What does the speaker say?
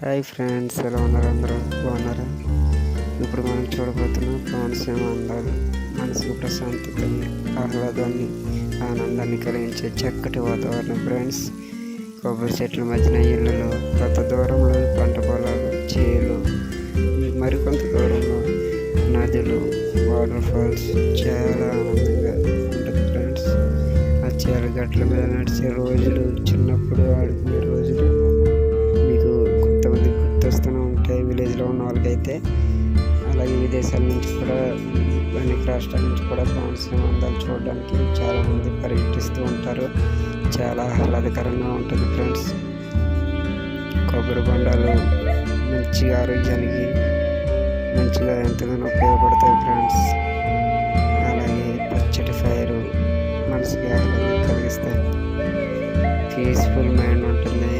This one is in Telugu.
హాయ్ ఫ్రెండ్స్, ఎలా ఉన్నారు? అందరూ బాగున్నారా? ఇప్పుడు మనం చూడబోతున్నాం కోనసీమ అందాలు. మనసుకు ప్రశాంతతని, ఆహ్లాదాన్ని, ఆనందాన్ని కలిగించే చక్కటి వాతావరణం ఫ్రెండ్స్. కొబ్బరి చెట్ల మధ్యన ఇళ్ళలో, కొంత దూరంలో పంట పొలాలు, చేలు, మరికొంత దూరంలో నదులు, వాటర్ ఫాల్స్ చాలా ఆనందంగా ఉంటుంది ఫ్రెండ్స్. ఆ చేల గట్ల మీద నడిచే రోజులు, చిన్నప్పుడు ఆడుకునే రోజులు మీకు కొంతమంది గుర్తొస్తూనే ఉంటాయి. విలేజ్లో ఉన్న వాళ్ళకైతే, అలాగే విదేశాల నుంచి కూడా, అనేక రాష్ట్రాల నుంచి కూడా కోనసీమ అందాలు చూడడానికి చాలామంది పర్యటిస్తూ ఉంటారు. చాలా ఆహ్లాదకరంగా ఉంటుంది ఫ్రెండ్స్. కొబ్బరి బొండాలు మంచిగా ఆరోగ్యానికి మంచిగా ఎంతగానో ఉపయోగపడతాయి ఫ్రెండ్స్. అలాగే పచ్చటి ఫైరు మనసుకి ఆహ్లాదం కలిగిస్తాయి. పీస్ఫుల్ మైండ్ ఉంటుంది.